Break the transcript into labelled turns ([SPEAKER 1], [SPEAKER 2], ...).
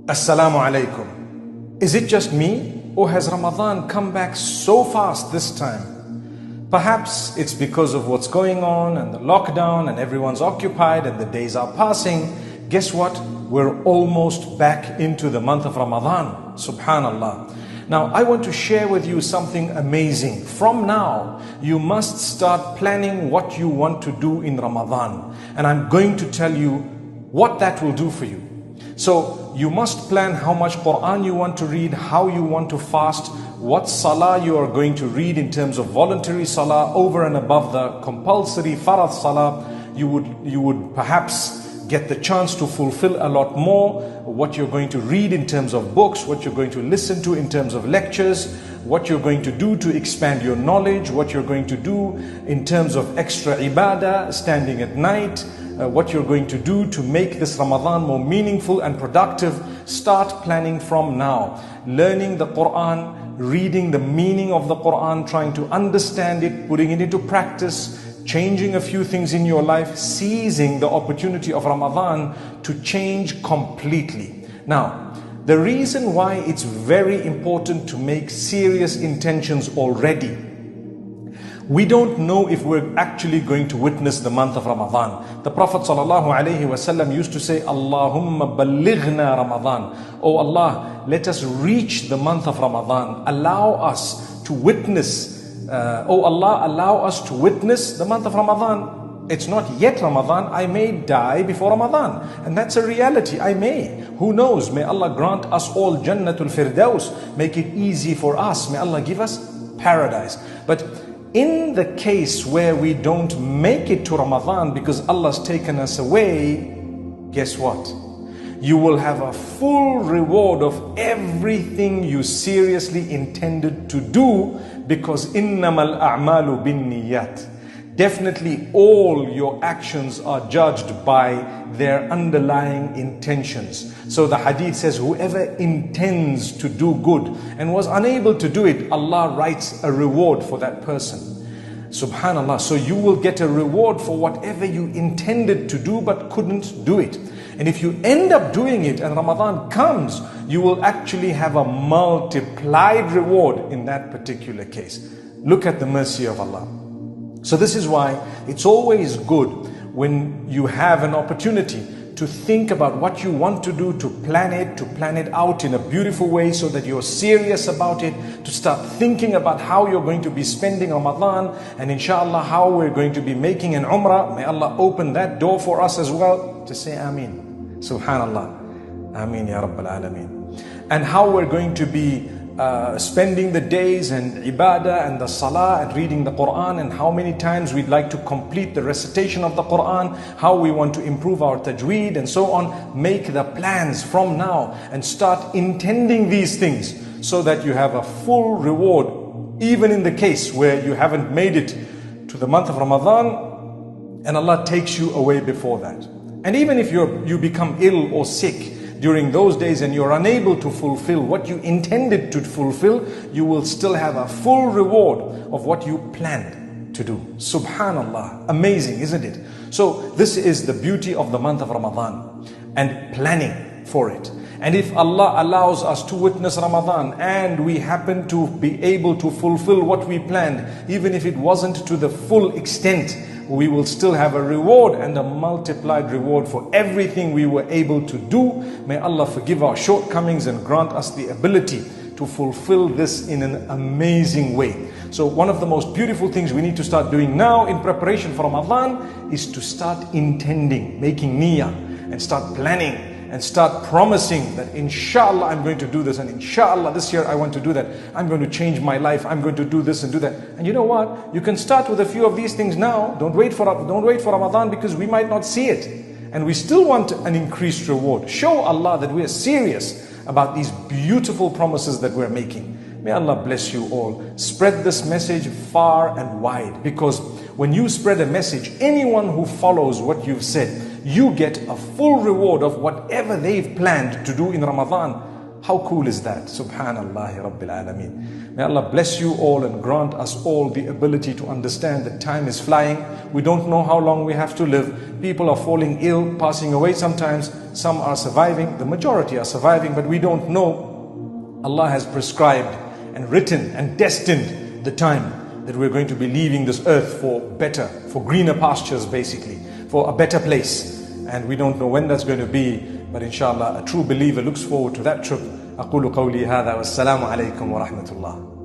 [SPEAKER 1] Assalamu alaikum. Is it just me, or has Ramadan come back so fast this time? Perhaps it's because of what's going on and the lockdown and everyone's occupied and the days are passing. Guess what? We're almost back into the month of Ramadan. Subhanallah. Now, I want to share with you something amazing. From now, you must start planning what you want to do in Ramadan. And I'm going to tell you what that will do for you. So you must plan how much Quran you want to read, how you want to fast, what salah you are going to read in terms of voluntary salah over and above the compulsory farad salah. You would perhaps get the chance to fulfill a lot more, what you're going to read in terms of books, what you're going to listen to in terms of lectures, what you're going to do to expand your knowledge, what you're going to do in terms of extra ibadah, standing at night, what you're going to do to make this Ramadan more meaningful and productive. Start planning from now. Learning the Quran, reading the meaning of the Quran, trying to understand it, putting it into practice, changing a few things in your life, seizing the opportunity of Ramadan to change completely. Now, the reason why it's very important to make serious intentions already. We don't know if we're actually going to witness the month of Ramadan. The Prophet ﷺ used to say, Allahumma ballighna Ramadan. Oh Allah, let us reach the month of Ramadan. Allow us to witness oh Allah, allow us to witness the month of Ramadan. It's not yet Ramadan. I may die before Ramadan. And that's a reality. I may. Who knows? May Allah grant us all Jannatul Firdaus. Make it easy for us. May Allah give us paradise. But in the case where we don't make it to Ramadan because Allah's taken us away, guess what? You will have a full reward of everything you seriously intended to do, because innamal a'malu bin niyat. Definitely all your actions are judged by their underlying intentions. So the hadith says, whoever intends to do good and was unable to do it, Allah writes a reward for that person. Subhanallah. So you will get a reward for whatever you intended to do but couldn't do it. And if you end up doing it and Ramadan comes, you will actually have a multiplied reward in that particular case. Look at the mercy of Allah. So this is why it's always good when you have an opportunity to think about what you want to do, to plan it out in a beautiful way so that you're serious about it, to start thinking about how you're going to be spending Ramadan, and inshallah how we're going to be making an Umrah. May Allah open that door for us as well to say Ameen. Subhanallah. Ameen Ya Rabbil Alameen. And how we're going to be spending the days and ibadah and the salah and reading the Quran, and how many times we'd like to complete the recitation of the Quran, how we want to improve our tajweed and so on. Make the plans from now and start intending these things so that you have a full reward, even in the case where you haven't made it to the month of Ramadan and Allah takes you away before that. And even if you become ill or sick during those days and you're unable to fulfill what you intended to fulfill, you will still have a full reward of what you planned to do. Subhanallah. Amazing, isn't it? So this is the beauty of the month of Ramadan and planning for it. And if Allah allows us to witness Ramadan and we happen to be able to fulfill what we planned, even if it wasn't to the full extent, we will still have a reward and a multiplied reward for everything we were able to do. May Allah forgive our shortcomings and grant us the ability to fulfill this in an amazing way. So one of the most beautiful things we need to start doing now in preparation for Ramadan is to start intending, making niyyah, and start planning and start promising that inshallah I'm going to do this, and inshallah this year I want to do that. I'm going to change my life. I'm going to do this and do that. And you know what? You can start with a few of these things now. Don't wait for Ramadan, because we might not see it. And we still want an increased reward. Show Allah that we are serious about these beautiful promises that we're making. May Allah bless you all. Spread this message far and wide, because when you spread a message, anyone who follows what you've said, you get a full reward of whatever they've planned to do in Ramadan. How cool is that? Subhanallah Rabbil Alameen. May Allah bless you all and grant us all the ability to understand that time is flying. We don't know how long we have to live. People are falling ill, passing away sometimes. Some are surviving. The majority are surviving, but we don't know. Allah has prescribed and written and destined the time that we're going to be leaving this earth for better, for greener pastures basically, for a better place. And we don't know when that's going to be. But inshallah, a true believer looks forward to that trip. أقول قولي هذا والسلام عليكم ورحمة الله.